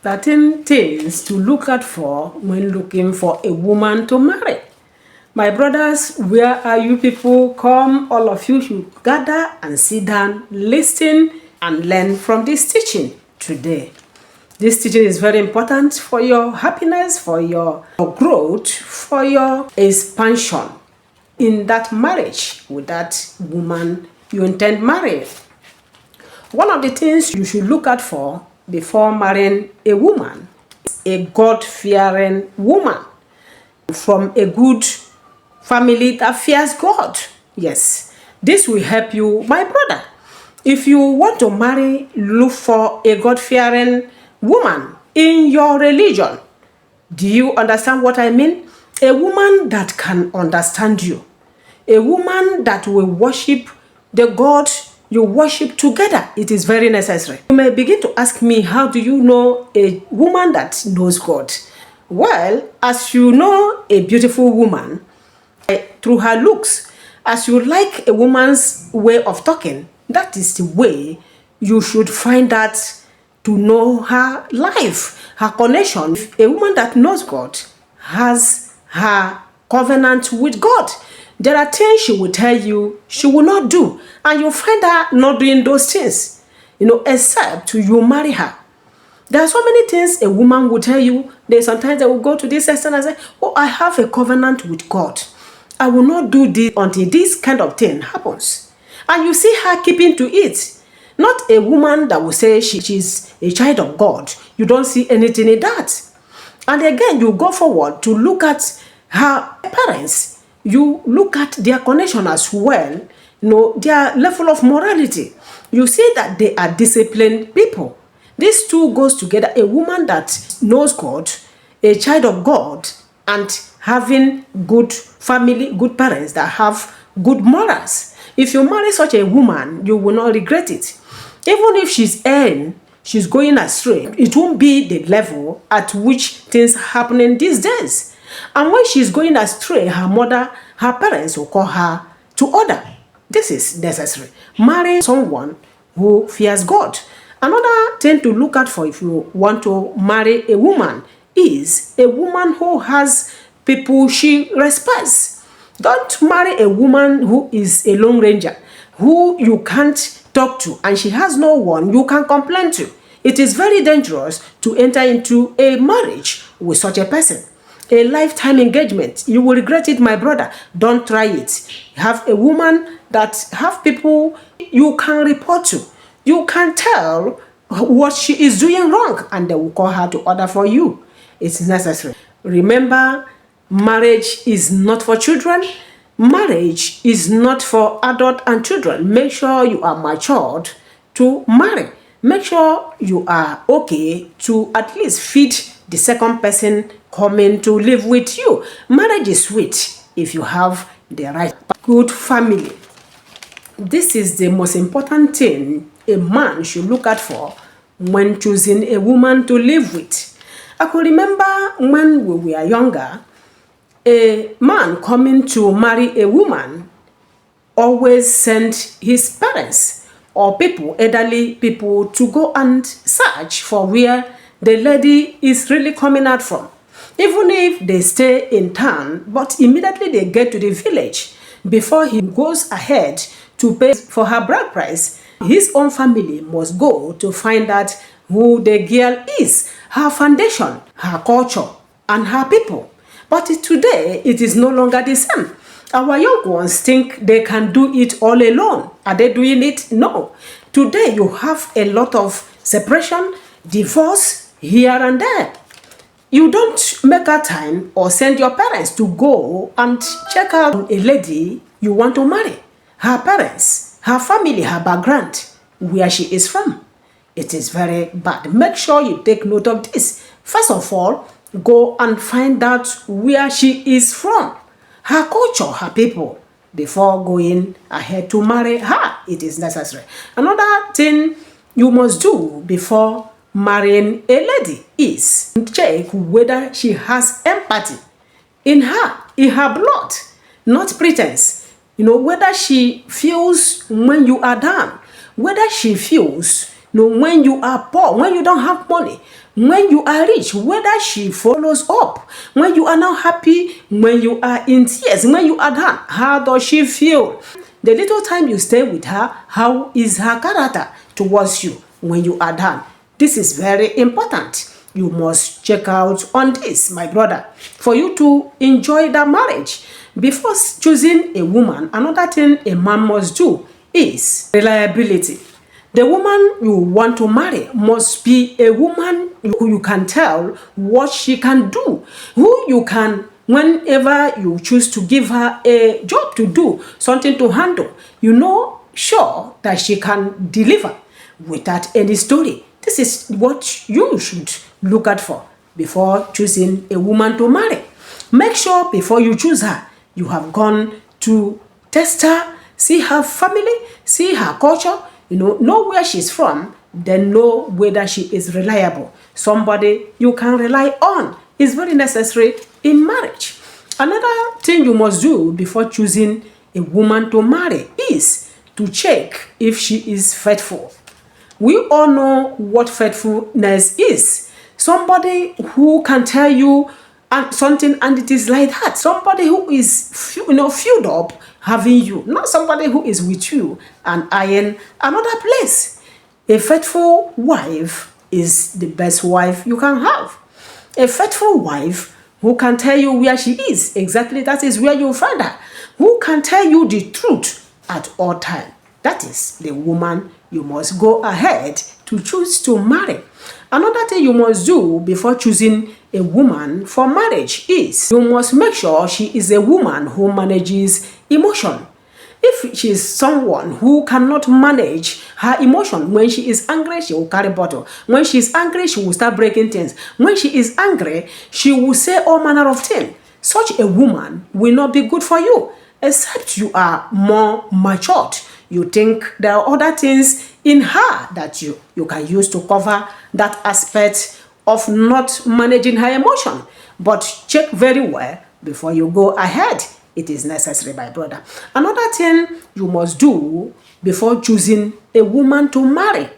13 things to look out for when looking for a woman to marry. My brothers, where are you people? Come, all of you should gather and sit down, listen, and learn from this teaching today. This teaching is very important for your happiness, for your growth, for your expansion in that marriage with that woman you intend marrying. One of the things you should look out for before marrying a woman is a God-fearing woman from a good family that fears God. Yes, this will help you, my brother. If you want to marry, look for a God-fearing woman in your religion. Do you understand what I mean? A woman that can understand you. A woman that will worship the God you worship together. It is very necessary. You may begin to ask me, how do you know a woman that knows God? Well, as you know a beautiful woman, through her looks, as you like a woman's way of talking, that is the way you should find out to know her life, her connection. A woman that knows God has her covenant with God. There are things she will tell you she will not do, and you'll find her not doing those things, except you marry her. There are so many things a woman will tell you. Sometimes they will go to this extent and say, oh, I have a covenant with God. I will not do this until this kind of thing happens. And you see her keeping to it. Not a woman that will say she's a child of God. You don't see anything in that. And again, you go forward to look at her parents. You look at their connection as well, their level of morality. You see that they are disciplined people. These two goes together. A woman that knows God, a child of God, and having good family, good parents that have good morals. If you marry such a woman, you will not regret it. Even if she's going astray, it won't be the level at which things are happening these days. And when she's going astray, her parents will call her to order. This is necessary. Marry someone who fears God. Another thing to look out for if you want to marry a woman is a woman who has people she respects. Don't marry a woman who is a lone ranger, who you can't talk to, and she has no one you can complain to. It is very dangerous to enter into a marriage with such a person. A lifetime engagement. You will regret it, my brother. Don't try it. Have a woman that have people you can report to. You can tell what she is doing wrong, and they will call her to order for you. It's necessary. Remember, marriage is not for children. Marriage is not for adult and children. Make sure you are matured to marry. Make sure you are okay to at least feed the second person coming to live with you. Marriage is sweet if you have the right good family. This is the most important thing a man should look out for when choosing a woman to live with. I could remember when we were younger, a man coming to marry a woman always sent his parents or people, elderly people, to go and search for where the lady is really coming out from. Even if they stay in town, but immediately they get to the village, before he goes ahead to pay for her bride price, his own family must go to find out who the girl is, her foundation, her culture, and her people. But today, it is no longer the same. Our young ones think they can do it all alone. Are they doing it? No. Today, you have a lot of separation, divorce here and there. You don't make a time or send your parents to go and check out a lady you want to marry. Her parents, her family, her background, where she is from. It is very bad. Make sure you take note of this. First of all, go and find out where she is from, her culture, her people, before going ahead to marry her. It is necessary. Another thing you must do before marrying a lady is check whether she has empathy in her blood, not pretense. Whether she feels when you are down, whether she feels when you are poor, when you don't have money, when you are rich, whether she follows up, when you are now happy, when you are in tears, when you are down, how does she feel? The little time you stay with her, how is her character towards you when you are down? This is very important. You must check out on this, my brother, for you to enjoy the marriage. Before choosing a woman, another thing a man must do is reliability. The woman you want to marry must be a woman who you can tell what she can do, who you can, whenever you choose to give her a job to do, something to handle, you know sure that she can deliver without any story. This is what you should look out for before choosing a woman to marry. Make sure before you choose her, you have gone to test her, see her family, see her culture, know where she's from, then know whether she is reliable. Somebody you can rely on is very necessary in marriage. Another thing you must do before choosing a woman to marry is to check if she is faithful. We all know what faithfulness is. Somebody who can tell you something and it is like that. Somebody who is filled up having you, not somebody who is with you and eyeing another place. A faithful wife is the best wife you can have. A faithful wife who can tell you where she is, exactly that is where you find her. Who can tell you the truth at all times. That is the woman you must go ahead to choose to marry. Another thing you must do before choosing a woman for marriage is you must make sure she is a woman who manages emotion. If she is someone who cannot manage her emotion, when she is angry, she will carry bottle. When she is angry, she will start breaking things. When she is angry, she will say all manner of things. Such a woman will not be good for you, except you are more matured. You think there are other things in her that you can use to cover that aspect of not managing her emotion. But check very well before you go ahead. It is necessary, my brother. Another thing you must do before choosing a woman to marry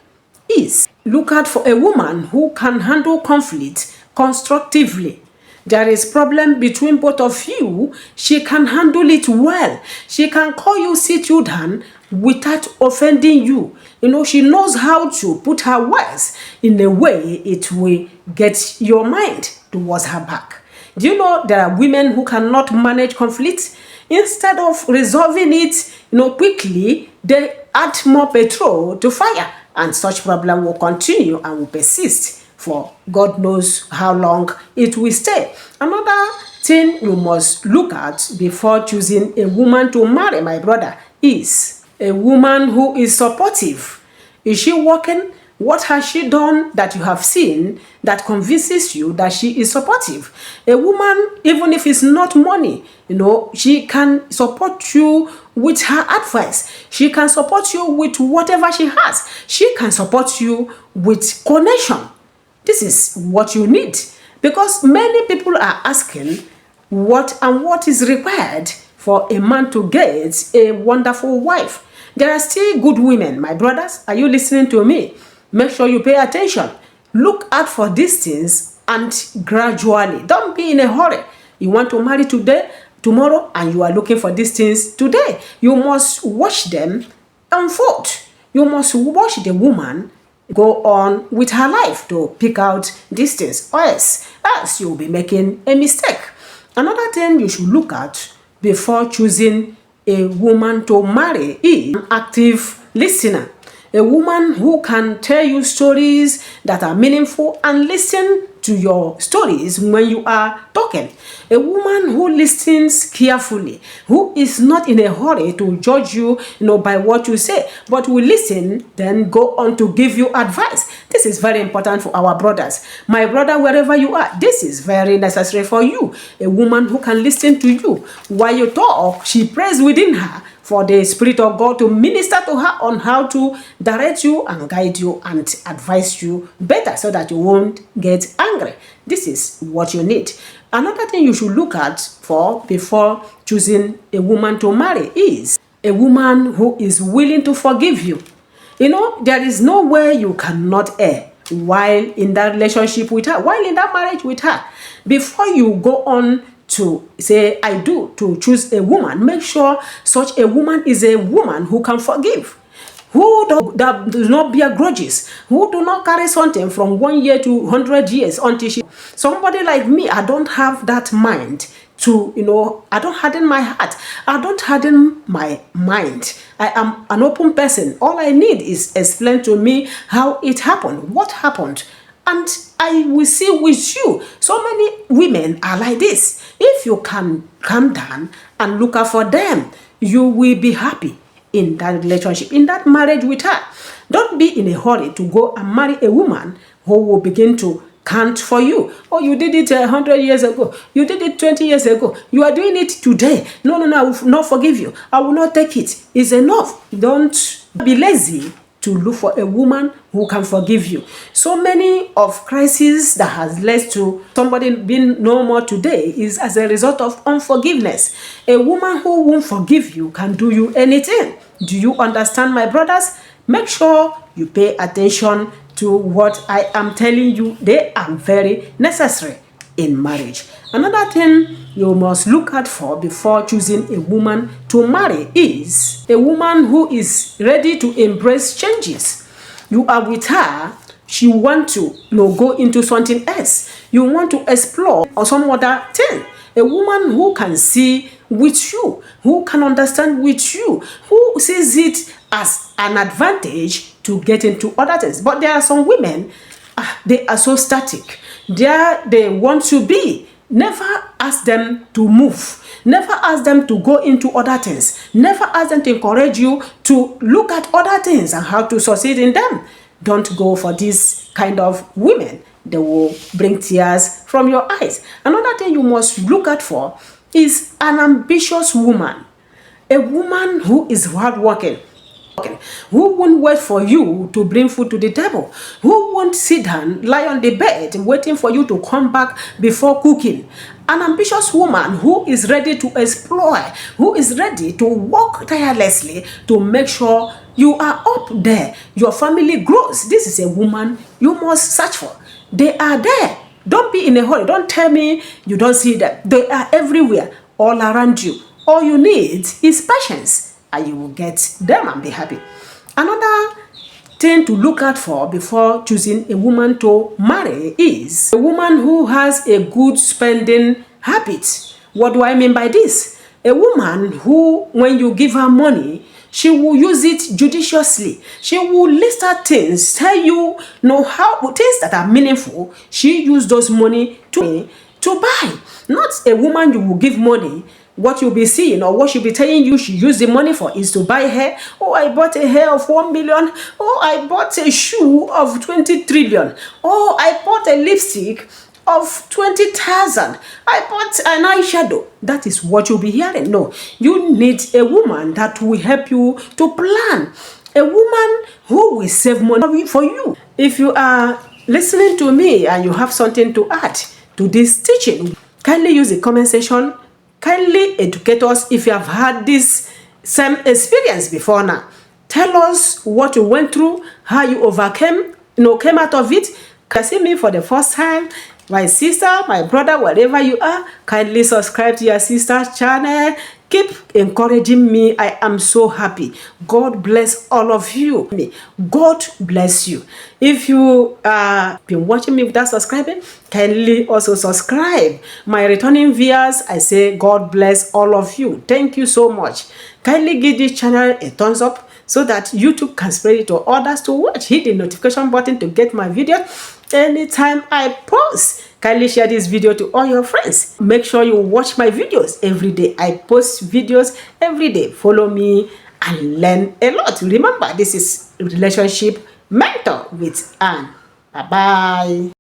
is look out for a woman who can handle conflict constructively. There is problem between both of you. She can handle it well. She can call you, sit you down without offending you. She knows how to put her words in a way it will get your mind towards her back. Do you know there are women who cannot manage conflict? Instead of resolving it, quickly, they add more petrol to fire, and such problem will continue and will persist for God knows how long it will stay. Another thing you must look at before choosing a woman to marry, my brother, is a woman who is supportive. Is she working? What has she done that you have seen that convinces you that she is supportive? A woman, even if it's not money, she can support you with her advice. She can support you with whatever she has. She can support you with connection. This is what you need, because many people are asking what is required for a man to get a wonderful wife. There are still good women, my brothers. Are you listening to me? Make sure you pay attention. Look out for these things and gradually. Don't be in a hurry. You want to marry today, tomorrow, and you are looking for these things today. You must watch them unfold. You must watch the woman go on with her life to pick out these things, or else you'll be making a mistake. Another thing you should look at before choosing a woman to marry is an active listener. A woman who can tell you stories that are meaningful and listen to your stories when you are talking. A woman who listens carefully, who is not in a hurry to judge you, by what you say, but will listen, then go on to give you advice. This is very important for our brothers. My brother, wherever you are, this is very necessary for you. A woman who can listen to you while you talk. She prays within her for the Spirit of God to minister to her on how to direct you and guide you and advise you better, so that you won't get angry. This is what you need. Another thing you should look at for before choosing a woman to marry is a woman who is willing to forgive you. There is no way you cannot err while in that relationship with her, while in that marriage with her. Before you go on to say I do to choose a woman, make sure such a woman is a woman who can forgive, that does not bear grudges, who do not carry something from 1 year to 100 years until she. Somebody like me, I don't have that mind to, I don't harden my heart. I don't harden my mind. I am an open person. All I need is explain to me how it happened, what happened, and I will see with you. So many women are like this. If you can calm down and look out for them, you will be happy in that relationship, in that marriage with her. Don't be in a hurry to go and marry a woman who will begin to count for you. Oh, you did it 100 years ago. You did it 20 years ago. You are doing it today. No, I will not forgive you. I will not take it. It's enough. Don't be lazy to look for a woman who can forgive you. So many of crises that has led to somebody being no more today is as a result of unforgiveness. A woman who won't forgive you can do you anything. Do you understand, my brothers? Make sure you pay attention to what I am telling you. They are very necessary in marriage. Another thing you must look out for before choosing a woman to marry is a woman who is ready to embrace changes. You are with her, she wants to go into something else. You want to explore or some other thing. A woman who can see with you, who can understand with you, who sees it as an advantage to get into other things. But there are some women, they are so static. They want to be. Never ask them to move. Never ask them to go into other things. Never ask them to encourage you to look at other things and how to succeed in them. Don't go for this kind of women. They will bring tears from your eyes. Another thing you must look out for is an ambitious woman. A woman who is hardworking, who won't wait for you to bring food to the table, who won't sit down, lie on the bed, waiting for you to come back before cooking. An ambitious woman who is ready to explore, who is ready to work tirelessly to make sure you are up there, your family grows. This is a woman you must search for. They are there. Don't be in a hurry. Don't tell me you don't see them. They are everywhere, all around you. All you need is patience, and you will get them and be happy. Another thing to look out for before choosing a woman to marry is a woman who has a good spending habit. What do I mean by this? A woman who, when you give her money, she will use it judiciously. She will list her things, tell you how things that are meaningful. She use those money to buy. Not a woman you will give money. What you'll be seeing or what she'll be telling you she used the money for is to buy hair. Oh, I bought a hair of 1 million. Oh, I bought a shoe of 20 trillion. Oh, I bought a lipstick of 20,000. I bought an eyeshadow. That is what you'll be hearing. No, you need a woman that will help you to plan. A woman who will save money for you. If you are listening to me and you have something to add to this teaching, kindly use the comment section. Kindly educate us if you have had this same experience before now. Tell us what you went through, how you overcame, came out of it. Can see me for the first time. My sister, my brother, wherever you are, kindly subscribe to your sister's channel. Keep encouraging me. I am so happy. God bless all of you. God bless you. If you been watching me without subscribing, kindly also subscribe. My returning viewers, I say God bless all of you. Thank you so much. Kindly give this channel a thumbs up so that YouTube can spread it to others to watch. Hit the notification button to get my video anytime I post. Kindly share this video to all your friends. Make sure you watch my videos every day. I post videos every day. Follow me and learn a lot. Remember, this is Relationship Mentor with Anne. Bye-bye.